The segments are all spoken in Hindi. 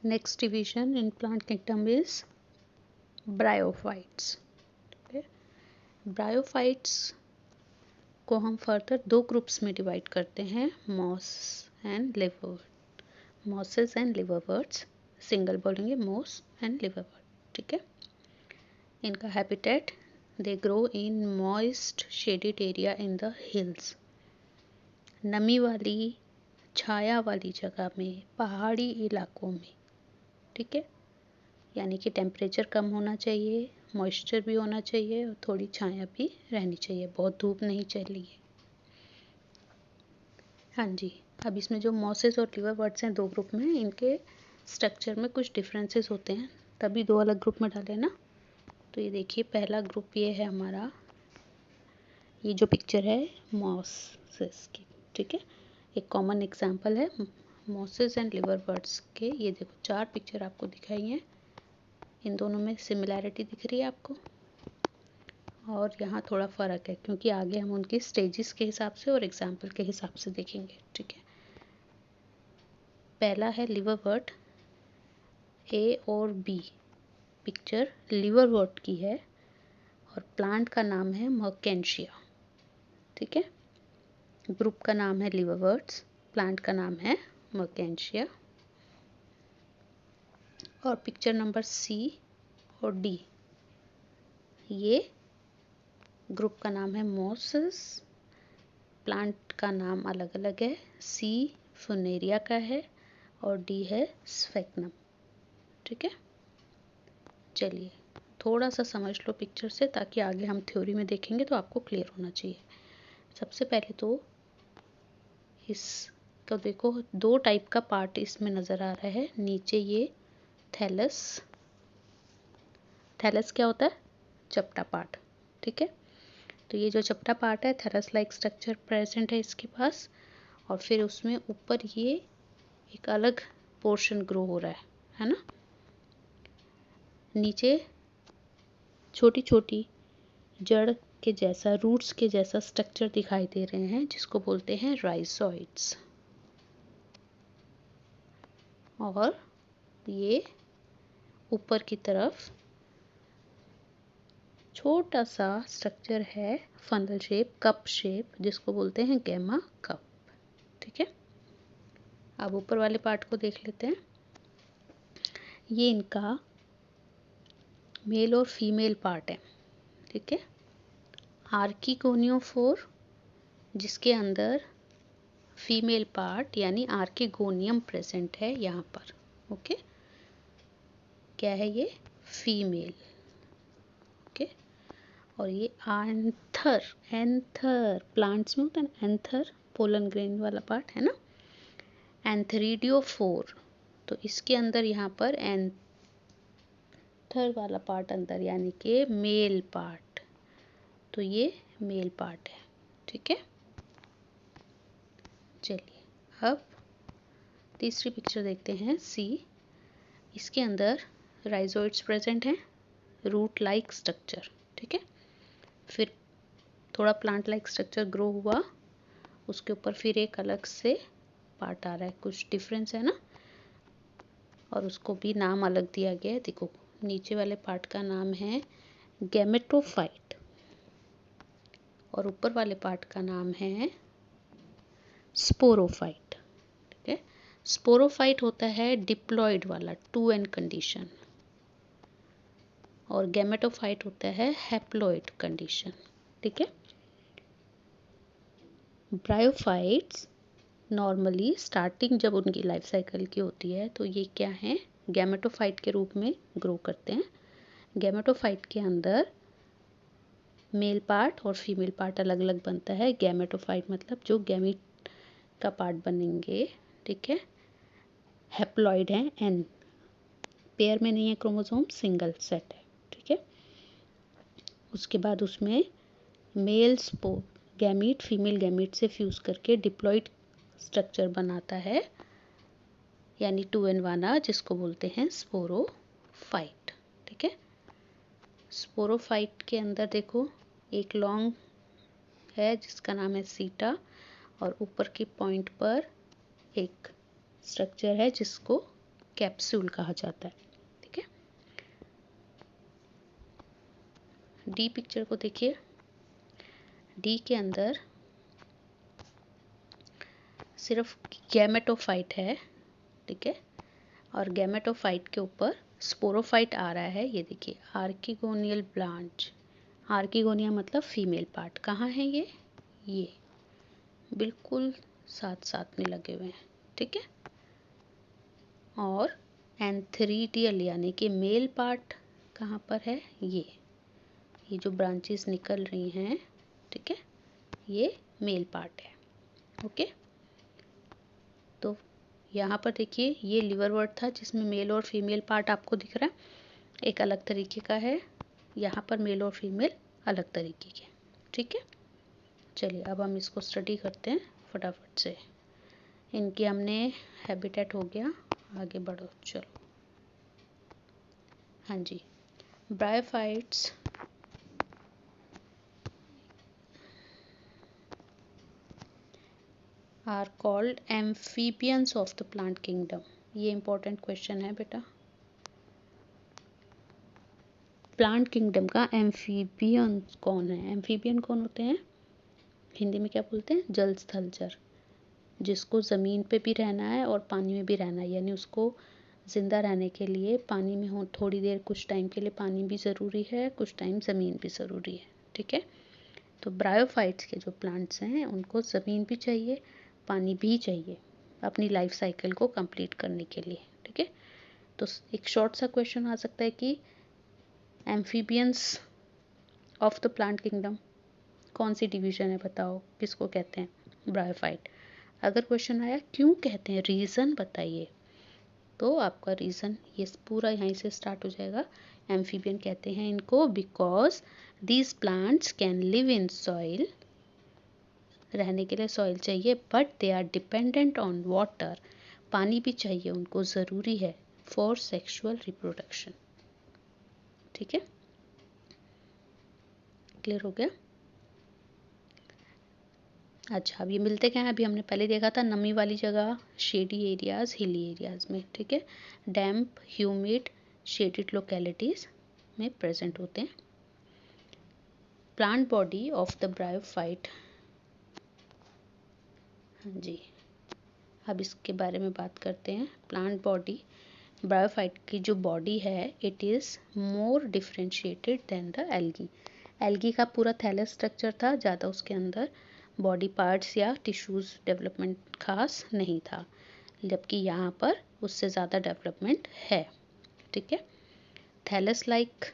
Next division in plant kingdom is bryophytes. Okay? Bryophytes को हम फर्दर दो ग्रुप्स में डिवाइड करते हैं, moss and liverwort, mosses and liverworts, single बोलेंगे मॉस एंड लिवरवर्ट, ठीक है। इनका habitat, they grow in moist shaded area in the hills, नमी वाली छाया वाली जगह में, पहाड़ी इलाकों में, ठीक है। यानी कि टेम्परेचर कम होना चाहिए, मॉइस्चर भी होना चाहिए और थोड़ी छाया भी रहनी चाहिए, बहुत धूप नहीं चाहिए। हाँ जी, अब इसमें जो मॉसेस और लिवरवर्ट्स हैं दो ग्रुप में, इनके स्ट्रक्चर में कुछ डिफरेंसेस होते हैं, तभी दो अलग ग्रुप में डाले ना। तो ये देखिए पहला ग्रुप ये है हमारा, ये जो पिक्चर है मॉसेस की, ठीक है। एक कॉमन एग्जांपल है मॉसेस एंड लिवरवर्ट्स के। ये देखो 4 पिक्चर आपको दिखाई हैं, इन दोनों में सिमिलैरिटी दिख रही है आपको, और यहाँ थोड़ा फ़र्क है क्योंकि आगे हम उनकी स्टेजेस के हिसाब से और एग्जाम्पल के हिसाब से देखेंगे, ठीक है। पहला है लिवरवर्ट, ए और बी पिक्चर लिवरवर्ट की है और प्लांट का नाम है मर्केंशिया, ठीक है। ग्रुप का नाम है लिवरवर्ट्स, प्लांट का नाम है मर्केंशिया। और पिक्चर नंबर सी और डी, ये ग्रुप का नाम है मॉसेस, प्लांट का नाम अलग अलग है, सी फुनेरिया का है और डी है स्फेग्नम, ठीक है। चलिए थोड़ा सा समझ लो पिक्चर से, ताकि आगे हम थ्योरी में देखेंगे तो आपको क्लियर होना चाहिए। सबसे पहले तो इसको देखो, दो टाइप का पार्ट इसमें नज़र आ रहा है। नीचे ये थैलस, थैलस क्या होता है, चपटा पार्ट, ठीक है। तो ये जो चपटा पार्ट है, थैलस लाइक स्ट्रक्चर प्रेजेंट है इसके पास, और फिर उसमें ऊपर ये एक अलग पोर्शन ग्रो हो रहा है ना। नीचे छोटी छोटी जड़ के जैसा, रूट्स के जैसा स्ट्रक्चर दिखाई दे रहे हैं, जिसको बोलते हैं राइजोइड्स। और ये ऊपर की तरफ छोटा सा स्ट्रक्चर है, फनल शेप, कप शेप, जिसको बोलते हैं गैमा कप, ठीक है। अब ऊपर वाले पार्ट को देख लेते हैं। ये इनका मेल और फीमेल पार्ट है, ठीक है। आर्किगोनियोफोर, जिसके अंदर फीमेल पार्ट यानी आर्किगोनियम प्रेजेंट है यहाँ पर, ओके। क्या है ये, फीमेल, ओके। और ये एंथर, एंथर प्लांट्स में होता है ना एंथर, पोलन ग्रेन वाला पार्ट है ना, एंथरीडियोफोर, तो इसके अंदर यहाँ पर एंथर वाला पार्ट अंदर, यानी कि मेल पार्ट, तो ये मेल पार्ट है, ठीक है। चलिए अब तीसरी पिक्चर देखते हैं, सी। इसके अंदर राइजोइड्स प्रेजेंट हैं, रूट लाइक स्ट्रक्चर, ठीक है। फिर थोड़ा प्लांट लाइक स्ट्रक्चर ग्रो हुआ, उसके ऊपर फिर एक अलग से पार्ट आ रहा है, कुछ डिफरेंस है ना, और उसको भी नाम अलग दिया गया है। देखो नीचे वाले पार्ट का नाम है गैमेटोफाइट और ऊपर वाले पार्ट का नाम है स्पोरोफाइट, ठीक है। स्पोरोफाइट होता है डिप्लॉयड वाला, 2n कंडीशन, और गैमेटोफाइट होता है हैप्लॉयड कंडीशन, ठीक है। ब्रायोफाइट्स नॉर्मली स्टार्टिंग जब उनकी लाइफ साइकिल की होती है तो ये क्या है, गैमेटोफाइट के रूप में ग्रो करते हैं। गैमेटोफाइट के अंदर मेल पार्ट और फीमेल पार्ट अलग अलग बनता है। गैमेटोफाइट मतलब जो गैमीट का पार्ट बनेंगे, ठीक है। हैप्लॉइड है, एन पेयर में नहीं है क्रोमोसोम, सिंगल सेट है, ठीक है। उसके बाद उसमें male spore gamete female gamete से फ्यूज़ करके डिप्लॉइड स्ट्रक्चर बनाता है, यानी 2n वाला, जिसको बोलते हैं स्पोरोफाइट, ठीक है। स्पोरोफाइट के अंदर देखो एक लॉन्ग है जिसका नाम है सीटा, और ऊपर के पॉइंट पर एक स्ट्रक्चर है जिसको कैप्सूल कहा जाता है। ठीक है, डी पिक्चर को देखिए। डी के अंदर सिर्फ गैमेटोफाइट है। ठीक है, और गैमेटोफाइट के ऊपर स्पोरोफाइट आ रहा है। ये देखिए, आर्किगोनियल ब्रांच। आर्किगोनिया मतलब फीमेल पार्ट। कहाँ है ये बिल्कुल साथ साथ में लगे हुए हैं। ठीक है, और एंथ्रीडियल यानी कि मेल पार्ट कहाँ पर है, ये जो ब्रांचेस निकल रही हैं, ठीक है, ये मेल पार्ट है। ओके, तो यहाँ पर देखिए, ये लिवर वर्ड था जिसमें मेल और फीमेल पार्ट आपको दिख रहा है, एक अलग तरीके का है। यहाँ पर मेल और फीमेल अलग तरीके के। ठीक है, चलिए अब हम इसको स्टडी करते हैं फटाफट से। इनकी हमने हैबिटेट हो गया, आगे बढ़ो चलो। हाँ जी, bryophytes are called amphibians of the plant kingdom. ये इंपॉर्टेंट क्वेश्चन है बेटा। प्लांट किंगडम का एम्फीबियन कौन है? एम्फीबियन कौन होते हैं? हिंदी में क्या बोलते हैं? जल स्थलचर, जिसको ज़मीन पे भी रहना है और पानी में भी रहना है, यानी उसको ज़िंदा रहने के लिए पानी में हो थोड़ी देर, कुछ टाइम के लिए पानी भी ज़रूरी है, कुछ टाइम ज़मीन भी ज़रूरी है। ठीक है, तो ब्रायोफाइट्स के जो प्लांट्स हैं उनको ज़मीन भी चाहिए, पानी भी चाहिए अपनी लाइफ साइकिल को कंप्लीट करने के लिए। ठीक है, तो एक शॉर्ट सा क्वेश्चन आ सकता है कि amphibians of the plant kingdom कौन सी डिवीजन है, बताओ किसको कहते हैं? ब्रायोफाइट। अगर क्वेश्चन आया क्यों कहते हैं, रीज़न बताइए, तो आपका रीज़न ये पूरा यहीं से स्टार्ट हो जाएगा। एम्फीबियन कहते हैं इनको because these plants can live in soil, रहने के लिए सॉइल चाहिए, but they are dependent on water, पानी भी चाहिए उनको, ज़रूरी है फॉर सेक्सुअल रिप्रोडक्शन। ठीक है, क्लियर हो गया? अच्छा, अब ये मिलते क्या हैं? अभी हमने पहले देखा था नमी वाली जगह, शेडी एरियाज, हिली एरियाज में। ठीक है, डैम्प, ह्यूमिड, शेडेड लोकेलिटीज़ में प्रेजेंट होते हैं। Plant body of the bryophyte, हाँ जी, अब इसके बारे में बात करते हैं। प्लांट बॉडी, ब्रायोफाइट की जो बॉडी है, it is more differentiated than the algae. Algae का पूरा थैलस स्ट्रक्चर था, ज़्यादा उसके अंदर बॉडी पार्ट्स या टिश्यूज़ डेवलपमेंट खास नहीं था, जबकि यहाँ पर उससे ज़्यादा डेवलपमेंट है। ठीक है, थैलस लाइक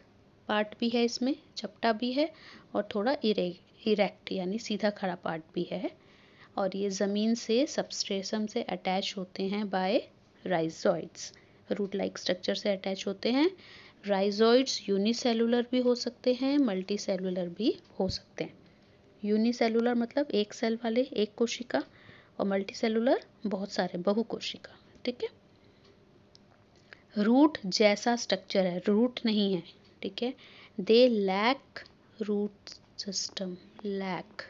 पार्ट भी है इसमें, चपटा भी है, और थोड़ा इरेक्ट यानी सीधा खड़ा पार्ट भी है, और ये ज़मीन से सबस्ट्रेटम से अटैच होते हैं by rhizoids, root like structure से अटैच होते हैं। राइजोइड्स यूनिसेलुलर भी हो सकते हैं, मल्टी सेलुलर भी हो सकते हैं। यूनिसेलुलर मतलब एक सेल वाले, एक कोशिका, और मल्टी सेलुलर बहुत सारे, बहुकोशिका। ठीक है, रूट जैसा स्ट्रक्चर है, रूट नहीं है। ठीक है, they lack root system, lack,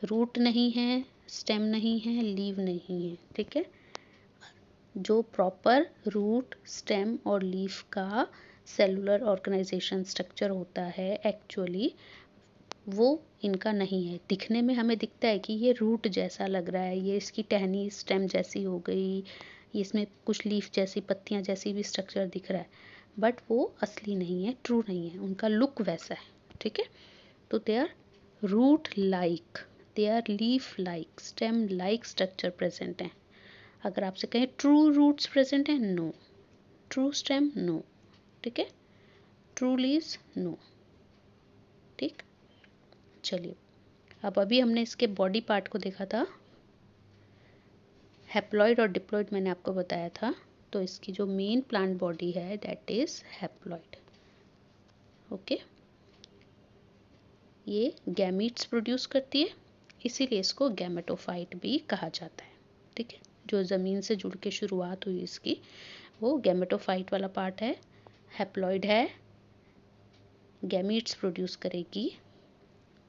root नहीं है, स्टेम नहीं है, लीव नहीं है। ठीक है, जो प्रॉपर रूट, स्टेम और लीफ का सेलुलर ऑर्गेनाइजेशन स्ट्रक्चर होता है, एक्चुअली वो इनका नहीं है। दिखने में हमें दिखता है कि ये रूट जैसा लग रहा है, ये इसकी टहनी स्टेम जैसी हो गई, इसमें कुछ लीफ जैसी, पत्तियां जैसी भी स्ट्रक्चर दिख रहा है, बट वो असली नहीं है, ट्रू नहीं है, उनका लुक वैसा है। ठीक है, तो they are root like, they are leaf like, stem like structure present है। अगर आपसे कहें ट्रू रूट्स प्रेजेंट है, नो। True stem, no. ठीक है, ट्रू लीव्स, नो। ठीक, चलिए अब अभी हमने इसके बॉडी पार्ट को देखा था, हैप्लॉइड और डिप्लॉइड मैंने आपको बताया था। तो इसकी जो मेन प्लांट बॉडी है दैट इज हैप्लॉइड। ओके, ये गैमीट्स प्रोड्यूस करती है, इसीलिए इसको गैमेटोफाइट भी कहा जाता है। ठीक है, जो ज़मीन से जुड़ के शुरुआत हुई इसकी, वो गैमेटोफाइट वाला पार्ट है। हैप्लॉइड है, गैमीट्स प्रोड्यूस करेगी।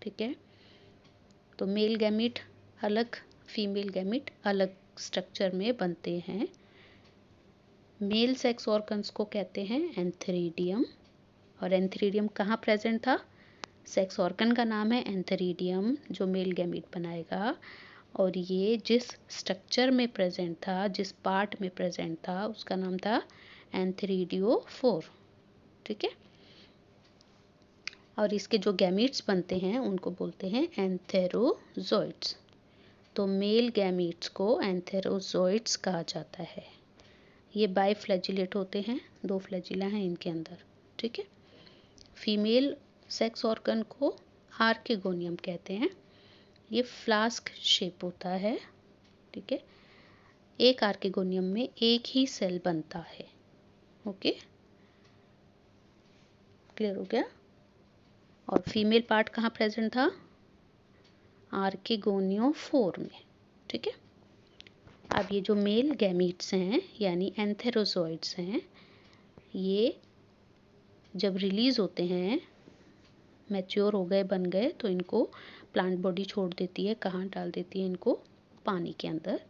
ठीक है, तो मेल गैमीट अलग, फीमेल गैमीट अलग स्ट्रक्चर में बनते हैं। मेल सेक्स ऑर्गन्स को कहते हैं एंथेरिडियम। और एंथेरिडियम कहाँ प्रेजेंट था? सेक्स ऑर्गन का नाम है एंथेरिडियम जो मेल गैमीट बनाएगा, और ये जिस स्ट्रक्चर में प्रेजेंट था, जिस पार्ट में प्रेजेंट था, उसका नाम था एंथेरिडियोफोर। ठीक है। और इसके जो गैमीट्स बनते हैं उनको बोलते हैं एंथेरोजोइड्स। तो मेल गैमीट्स को एंथेरोजोइड्स कहा जाता है। ये बाइफ्लैजिलेट होते हैं, 2 फ्लैजिला हैं इनके अंदर। ठीक है। फीमेल सेक्स ऑर्गन को आर्केगोनियम कहते हैं। ये फ्लास्क शेप होता है। ठीक है। एक आर्केगोनियम में एक ही सेल बनता है। ओके, क्लियर हो गया? और फीमेल पार्ट कहाँ प्रेजेंट था? आर्केगोनियोफोर में। ठीक है। अब ये जो मेल गैमीट्स हैं यानी एंथेरोजोइड्स हैं, ये जब रिलीज होते हैं, मैच्योर हो गए, बन गए, तो इनको प्लांट बॉडी छोड़ देती है। कहाँ डाल देती है इनको? पानी के अंदर।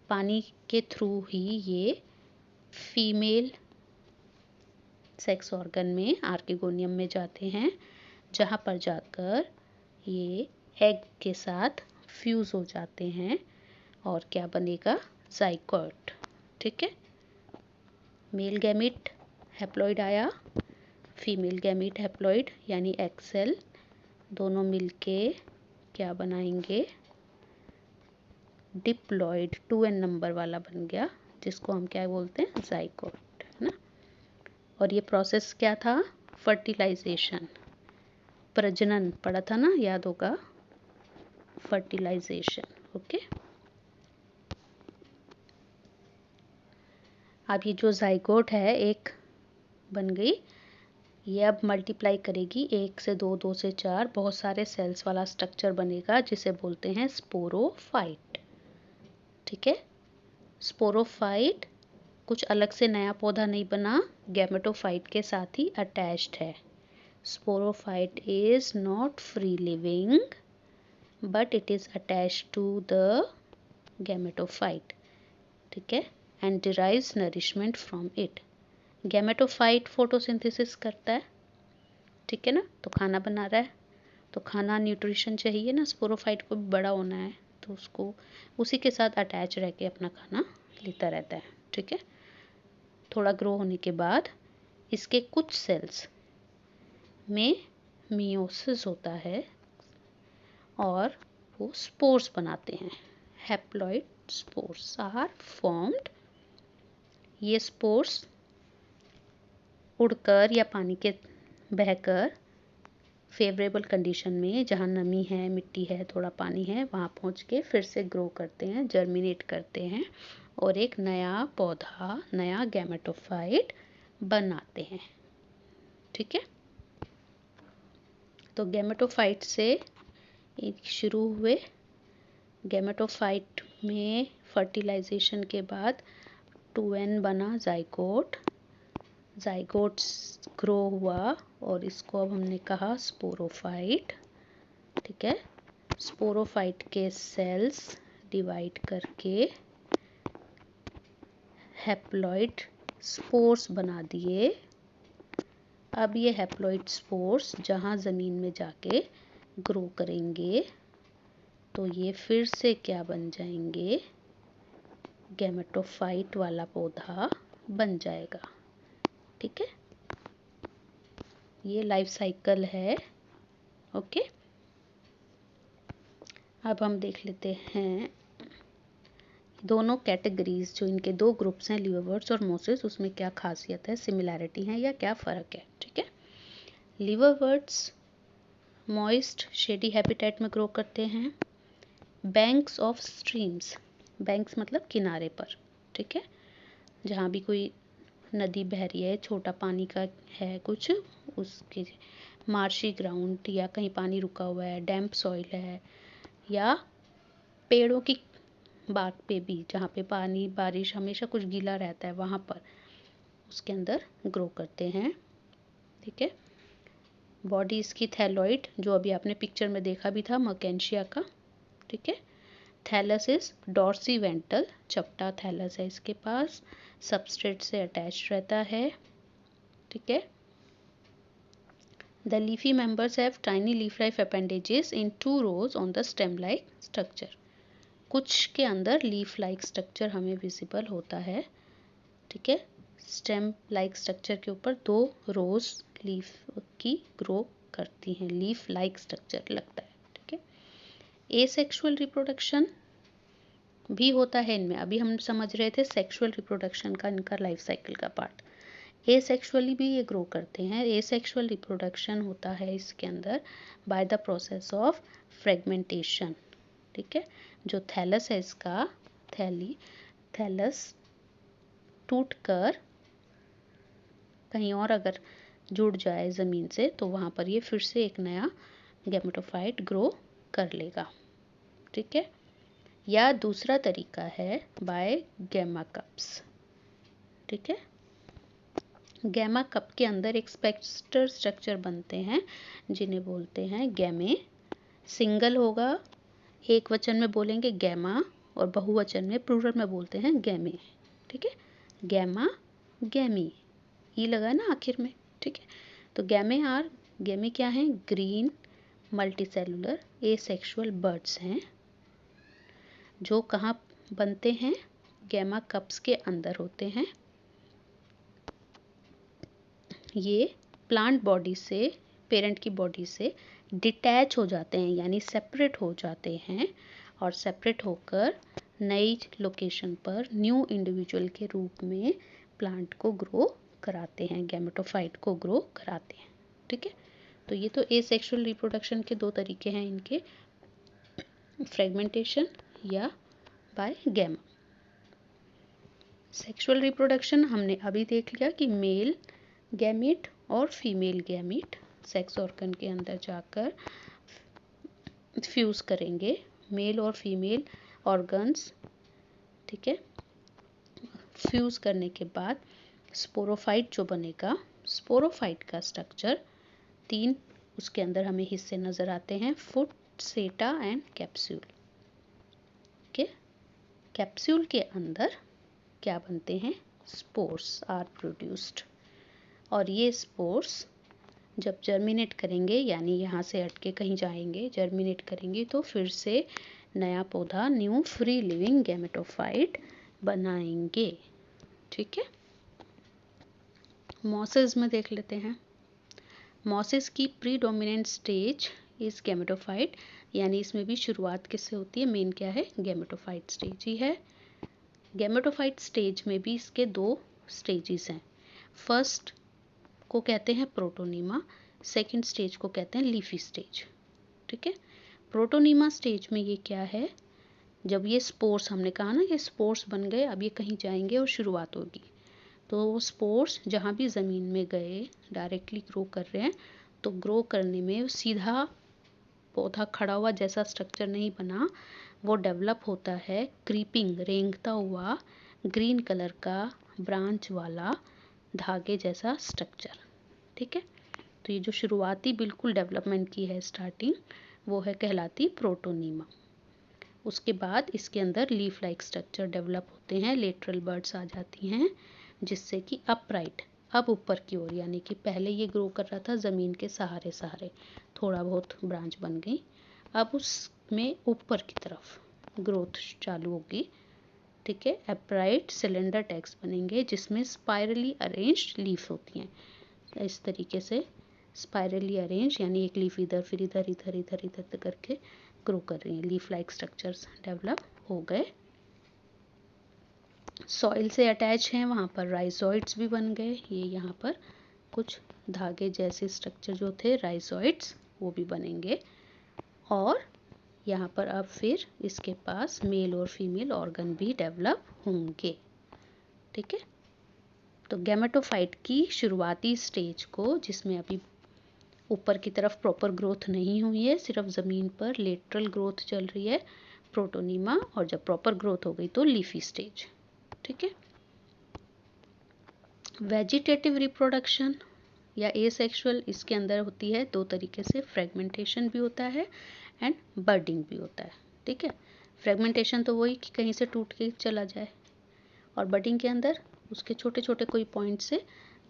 पानी के थ्रू ही ये फीमेल सेक्स ऑर्गन में आर्केगोनियम में जाते हैं, जहाँ पर जाकर ये एग के साथ फ्यूज हो जाते हैं और क्या बनेगा? जाइगोट। ठीक है। मेल गैमीट हैप्लॉइड आया, फीमेल गैमीट हैप्लॉइड यानी एग सेल, दोनों मिलके क्या बनाएंगे? डिप्लॉइड 2n नंबर वाला बन गया, जिसको हम क्या बोलते हैं? जाइगोट, है ना। और ये प्रोसेस क्या था? फर्टिलाइजेशन, प्रजनन पढ़ा था ना, याद होगा, फर्टिलाइजेशन। ओके। अब ये जो जाइगोट है एक बन गई, ये अब मल्टीप्लाई करेगी, 1 से 2, 2 से 4, बहुत सारे सेल्स वाला स्ट्रक्चर बनेगा जिसे बोलते हैं स्पोरोफाइट। ठीक है। स्पोरोफाइट कुछ अलग से नया पौधा नहीं बना, गैमेटोफाइट के साथ ही अटैच्ड है। Sporophyte is not free living but it is attached to the gametophyte. ठीक है। And derives nourishment from it. Gametophyte photosynthesis करता है। ठीक है ना, तो खाना बना रहा है, तो खाना न्यूट्रिशन चाहिए ना, स्पोरोफाइट को भी बड़ा होना है, तो उसको उसी के साथ अटैच रह के अपना खाना लेता रहता है। ठीक है। थोड़ा ग्रो होने के बाद इसके कुछ सेल्स में मियोसिस होता है और वो स्पोर्स बनाते हैं। Haploid spores are formed. ये स्पोर्स उड़कर या पानी के बहकर फेवरेबल कंडीशन में, जहाँ नमी है, मिट्टी है, थोड़ा पानी है, वहाँ पहुँच के फिर से ग्रो करते हैं, जर्मिनेट करते हैं और एक नया पौधा, नया गैमेटोफाइट बनाते हैं। ठीक है। तो गैमेटोफाइट से एक शुरू हुए, गैमेटोफाइट में फर्टिलाइजेशन के बाद 2n बना जाइगोट, जाइगोट्स ग्रो हुआ और इसको अब हमने कहा स्पोरोफाइट। ठीक है। स्पोरोफाइट के सेल्स डिवाइड करके हैप्लॉइड स्पोर्स बना दिए। अब ये हैप्लॉइड स्पोर्स जहाँ ज़मीन में जाके ग्रो करेंगे तो ये फिर से क्या बन जाएंगे? गैमेटोफाइट वाला पौधा बन जाएगा। ठीक है। ये लाइफ साइकिल है। ओके। अब हम देख लेते हैं दोनों कैटेगरीज, जो इनके 2 ग्रुप्स हैं, लिवरवर्ट्स और मोसेस, उसमें क्या खासियत है, सिमिलैरिटी है या क्या फ़र्क है। ठीक है। लिवरवर्ट्स मॉइस्ट शेडी हैबिटेट में ग्रो करते हैं, बैंक्स ऑफ स्ट्रीम्स, बैंक्स मतलब किनारे पर। ठीक है। जहाँ भी कोई नदी बह रही है, छोटा पानी का है कुछ, उसके मार्शी ग्राउंड या कहीं पानी रुका हुआ है, डैम्प सॉइल है, या पेड़ों की बाग पे भी जहाँ पे पानी, बारिश हमेशा कुछ गीला रहता है, वहाँ पर उसके अंदर ग्रो करते हैं। ठीक है। बॉडी इसकी थैलॉइड, जो अभी आपने पिक्चर में देखा भी था मर्केंशिया का। ठीक है। थैलस इज डॉर्सीवेंटल, चपटा थैलस है इसके पास, सबस्ट्रेट से अटैच रहता है, ठीक है। The leafy members have tiny leaf like appendages in 2 rows on the stem like structure. कुछ के अंदर लीफ लाइक स्ट्रक्चर हमें विजिबल होता है, ठीक है। स्टेम लाइक स्ट्रक्चर के ऊपर 2 rows लीफ की ग्रो करती हैं, लीफ लाइक स्ट्रक्चर लगता है, ठीक है। एसेक्सुअल रिप्रोडक्शन भी होता है इनमें, अभी हम समझ रहे थे सेक्सुअल रिप्रोडक्शन का, इनका लाइफ साइकिल का पार्ट। एसेक्सुअली भी ये ग्रो करते हैं। एसेक्सुअल रिप्रोडक्शन होता है इसके अंदर by the process of fragmentation, ठीक है। जो थैलस है इसका, थैलस टूट कर कहीं और अगर जुड़ जाए ज़मीन से तो वहाँ पर ये फिर से एक नया गैमेटोफाइट ग्रो कर लेगा, ठीक है। या दूसरा तरीका है बाय गैमा कप्स, ठीक है। गैमा कप के अंदर एक स्पेक्टर स्ट्रक्चर बनते हैं जिन्हें बोलते हैं गैमे। सिंगल होगा, एक वचन में बोलेंगे गैमा, और बहुवचन में प्लूरल में बोलते हैं गैमे, ठीक है। गैमा, गैमी, ई लगा ना आखिर में, ठीक है। तो गैमे क्या हैं? ग्रीन मल्टीसेलुलर एसेक्सुअल बर्ड्स हैं जो कहाँ बनते हैं? गैमा कप्स के अंदर होते हैं। ये प्लांट बॉडी से, पेरेंट की बॉडी से डिटैच हो जाते हैं, यानी सेपरेट हो जाते हैं, और सेपरेट होकर नई लोकेशन पर न्यू इंडिविजुअल के रूप में प्लांट को ग्रो कराते हैं, गैमेटोफाइट को ग्रो कराते हैं, ठीक है। तो ये तो एसेक्सुअल रिप्रोडक्शन के 2 तरीके हैं इनके, फ्रेगमेंटेशन या बाय गैमा। सेक्सुअल रिप्रोडक्शन हमने अभी देख लिया कि मेल गैमीट और फीमेल गैमीट सेक्स ऑर्गन के अंदर जाकर फ्यूज़ करेंगे, मेल और फीमेल ऑर्गन्स, ठीक है। फ्यूज़ करने के बाद स्पोरोफाइट जो बनेगा, स्पोरोफाइट का स्ट्रक्चर 3 उसके अंदर हमें हिस्से नज़र आते हैं, फुट, सेटा एंड कैप्सूल, ठीक है। कैप्सूल के अंदर क्या बनते हैं? स्पोर्स आर प्रोड्यूस्ड, और ये स्पोर्स जब जर्मिनेट करेंगे, यानी यहाँ से हटके कहीं जाएंगे, जर्मिनेट करेंगे तो फिर से नया पौधा, न्यू फ्री लिविंग गैमेटोफाइट बनाएंगे, ठीक है। मॉसेस में देख लेते हैं। मॉसेस की प्रीडोमिनेंट स्टेज इस गैमेटोफाइट, यानी इसमें भी शुरुआत किससे होती है? मेन क्या है? गैमेटोफाइट स्टेज ही है। गैमेटोफाइट स्टेज में भी इसके 2 स्टेजेस हैं। फर्स्ट को कहते हैं प्रोटोनीमा, सेकंड स्टेज को कहते हैं लीफी स्टेज, ठीक है। प्रोटोनीमा स्टेज में ये क्या है? जब ये स्पोर्स, हमने कहा ना ये स्पोर्स बन गए, अब ये कहीं जाएंगे और शुरुआत होगी, तो वो स्पोर्स जहाँ भी ज़मीन में गए डायरेक्टली ग्रो कर रहे हैं, तो ग्रो करने में सीधा पौधा खड़ा हुआ जैसा स्ट्रक्चर नहीं बना, वो डेवलप होता है क्रीपिंग, रेंगता हुआ ग्रीन कलर का ब्रांच वाला धागे जैसा स्ट्रक्चर, ठीक है। तो ये जो शुरुआती बिल्कुल डेवलपमेंट की है स्टार्टिंग, वो है कहलाती प्रोटोनीमा। उसके बाद इसके अंदर लीफ लाइक स्ट्रक्चर डेवलप होते हैं, लेटरल बर्ड्स आ जाती हैं, जिससे कि अपराइट, अब ऊपर की ओर, यानी कि पहले ये ग्रो कर रहा था ज़मीन के सहारे सहारे, थोड़ा बहुत ब्रांच बन गई, अब उसमें ऊपर की तरफ ग्रोथ चालू होगी, ठीक है। अपराइट सिलेंडर टैग्स बनेंगे जिसमें स्पाइरली अरेंज्ड लीफ होती हैं, इस तरीके से स्पाइरली अरेंज, यानी एक लीफ इधर फिर इधर इधर इधर इधर करके ग्रो कर रही हैं, लीफ लाइक स्ट्रक्चर्स डेवलप हो गए। सॉइल से अटैच हैं, वहाँ पर राइजोइड्स भी बन गए, ये यहाँ पर कुछ धागे जैसे स्ट्रक्चर जो थे राइजोइड्स वो भी बनेंगे, और यहाँ पर अब फिर इसके पास मेल और फीमेल ऑर्गन भी डेवलप होंगे, ठीक है। तो गैमेटोफाइट की शुरुआती स्टेज को, जिसमें अभी ऊपर की तरफ प्रॉपर ग्रोथ नहीं हुई है, सिर्फ ज़मीन पर लेटरल ग्रोथ चल रही है, प्रोटोनीमा, और जब प्रॉपर ग्रोथ हो गई तो लीफी स्टेज, ठीक है। वेजिटेटिव रिप्रोडक्शन या एसेक्सुअल, इसके अंदर होती है 2 तरीके से, फ्रेगमेंटेशन भी होता है एंड बर्डिंग भी होता है, ठीक है। फ्रेगमेंटेशन तो वही कि कहीं से टूट के चला जाए, और बडिंग के अंदर उसके छोटे छोटे कोई पॉइंट से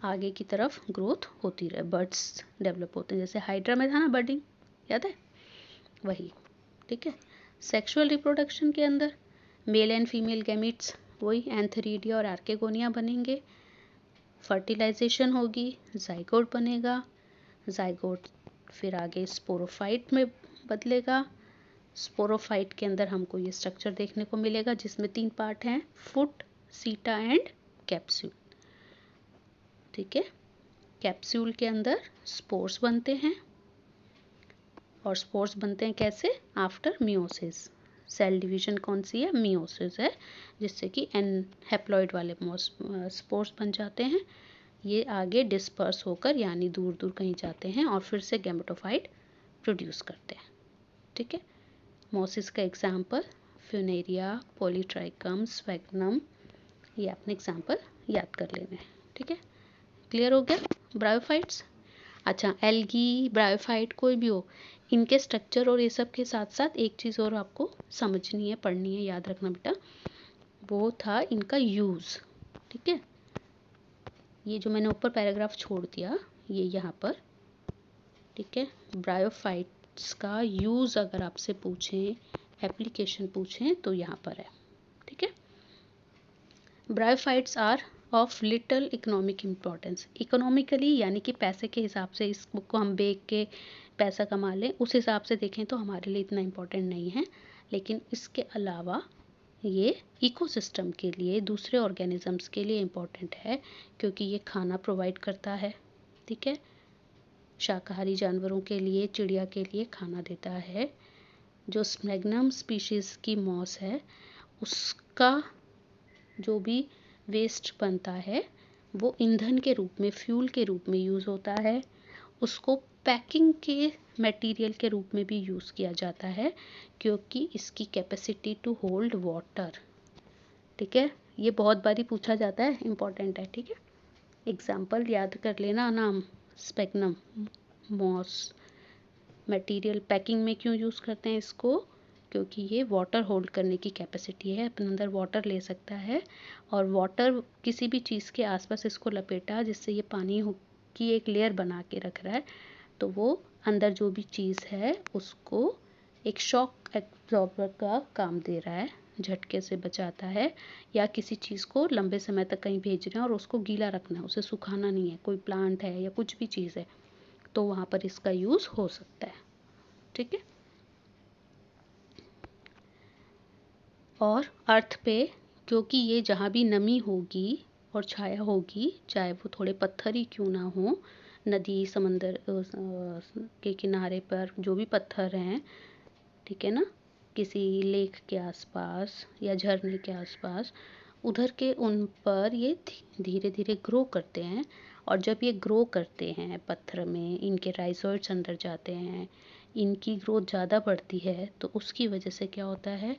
आगे की तरफ ग्रोथ होती रहे, बर्ड्स डेवलप होते हैं। जैसे हाइड्रा में था ना बडिंग, याद है, वही। ठीक है। सेक्सुअल रिप्रोडक्शन के अंदर मेल एंड फीमेल गैमीट्स वही एंथेरिडिया और आर्केगोनिया बनेंगे, फर्टिलाइजेशन होगी, जाइगोट बनेगा, जाइगोट फिर आगे स्पोरोफाइट में बदलेगा। स्पोरोफाइट के अंदर हमको ये स्ट्रक्चर देखने को मिलेगा जिसमें 3 पार्ट हैं, फुट, सीटा एंड कैप्सूल। ठीक है। कैप्सूल के अंदर स्पोर्स बनते हैं, और स्पोर्स बनते हैं कैसे, आफ्टर मियोसिस। सेल डिवीजन कौन सी है, मियोसिस है, जिससे कि हैप्लॉइड वाले स्पोर्स बन जाते हैं। ये आगे डिस्पर्स होकर यानी दूर दूर कहीं जाते हैं और फिर से गैमेटोफाइट प्रोड्यूस करते हैं। ठीक है। मोसिस का एग्जाम्पल फ्यूनेरिया, पॉलीट्राइकम, स्फैग्नम, ये आपने एग्जाम्पल याद कर लेने हैं। ठीक है। क्लियर हो गया ब्रायोफाइट्स। अच्छा, एल्गी, ब्रायोफाइट कोई भी हो, इनके स्ट्रक्चर और ये सब के साथ साथ एक चीज़ और आपको समझनी है, पढ़नी है, याद रखना बेटा, वो था इनका यूज़। ठीक है। ये जो मैंने ऊपर पैराग्राफ छोड़ दिया ये यहाँ पर, ठीक है, ब्रायोफाइट्स का यूज़ अगर आपसे पूछें, एप्लीकेशन पूछें तो यहाँ पर है। ठीक है। Bryophytes are of little economic importance. Economically यानी कि पैसे के हिसाब से इस बुक को हम बेच के पैसा कमा लें, उस हिसाब से देखें तो हमारे लिए इतना इम्पोर्टेंट नहीं है, लेकिन इसके अलावा ये इकोसिस्टम के लिए, दूसरे ऑर्गेनिजम्स के लिए इम्पोर्टेंट है, क्योंकि ये खाना प्रोवाइड करता है। ठीक है। शाकाहारी जानवरों के लिए, चिड़िया के लिए खाना देता है। जो स्फैग्नम स्पीशीज़ की मॉस है उसका जो भी वेस्ट बनता है वो ईंधन के रूप में, फ्यूल के रूप में यूज़ होता है। उसको पैकिंग के मटेरियल के रूप में भी यूज़ किया जाता है, क्योंकि इसकी कैपेसिटी टू होल्ड वाटर। ठीक है। ये बहुत बारी पूछा जाता है, इम्पॉर्टेंट है। ठीक है। एग्जाम्पल याद कर लेना, नाम स्फैग्नम मॉस। मटेरियल पैकिंग में क्यों यूज़ करते हैं इसको, क्योंकि ये वाटर होल्ड करने की कैपेसिटी है, अपने अंदर वाटर ले सकता है, और वाटर किसी भी चीज़ के आसपास इसको लपेटा जिससे ये पानी की एक लेयर बना के रख रहा है, तो वो अंदर जो भी चीज़ है उसको एक शॉक एब्जॉर्बर का काम दे रहा है, झटके से बचाता है, या किसी चीज़ को लंबे समय तक कहीं भेज रहे हैं और उसको गीला रखना है, उसे सुखाना नहीं है, कोई प्लांट है या कुछ भी चीज़ है, तो वहाँ पर इसका यूज़ हो सकता है। ठीक है। और अर्थ पे, क्योंकि ये जहाँ भी नमी होगी और छाया होगी, चाहे वो थोड़े पत्थर ही क्यों ना हो, नदी समंदर के किनारे पर जो भी पत्थर हैं, ठीक है ना, किसी लेक के आसपास या झरने के आसपास, उधर के उन पर ये धीरे धीरे ग्रो करते हैं। और जब ये ग्रो करते हैं पत्थर में, इनके राइजोइड्स अंदर जाते हैं, इनकी ग्रोथ ज़्यादा बढ़ती है, तो उसकी वजह से क्या होता है,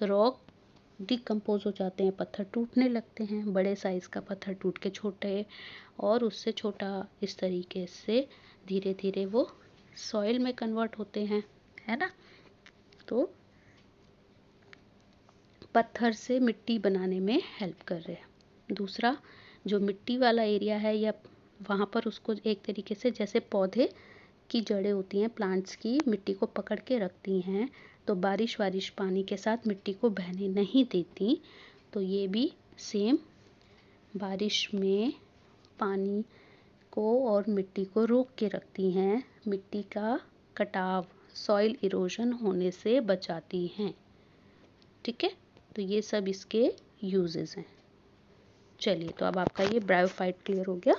रॉक डिकम्पोज हो जाते हैं, पत्थर टूटने लगते हैं, बड़े साइज़ का पत्थर टूट के छोटे, और उससे छोटा, इस तरीके से धीरे धीरे वो सॉइल में कन्वर्ट होते हैं, है ना। तो पत्थर से मिट्टी बनाने में हेल्प कर रहे हैं। दूसरा, जो मिट्टी वाला एरिया है या वहाँ पर उसको एक तरीके से, जैसे पौधे की जड़ें होती हैं प्लांट्स की, मिट्टी को पकड़ के रखती हैं, तो बारिश पानी के साथ मिट्टी को बहने नहीं देती, तो ये भी सेम बारिश में पानी को और मिट्टी को रोक के रखती हैं, मिट्टी का कटाव, सॉइल इरोजन होने से बचाती हैं। ठीक है। तो ये सब इसके यूजेस हैं। चलिए, तो अब आपका ये ब्रायोफाइट क्लियर हो गया।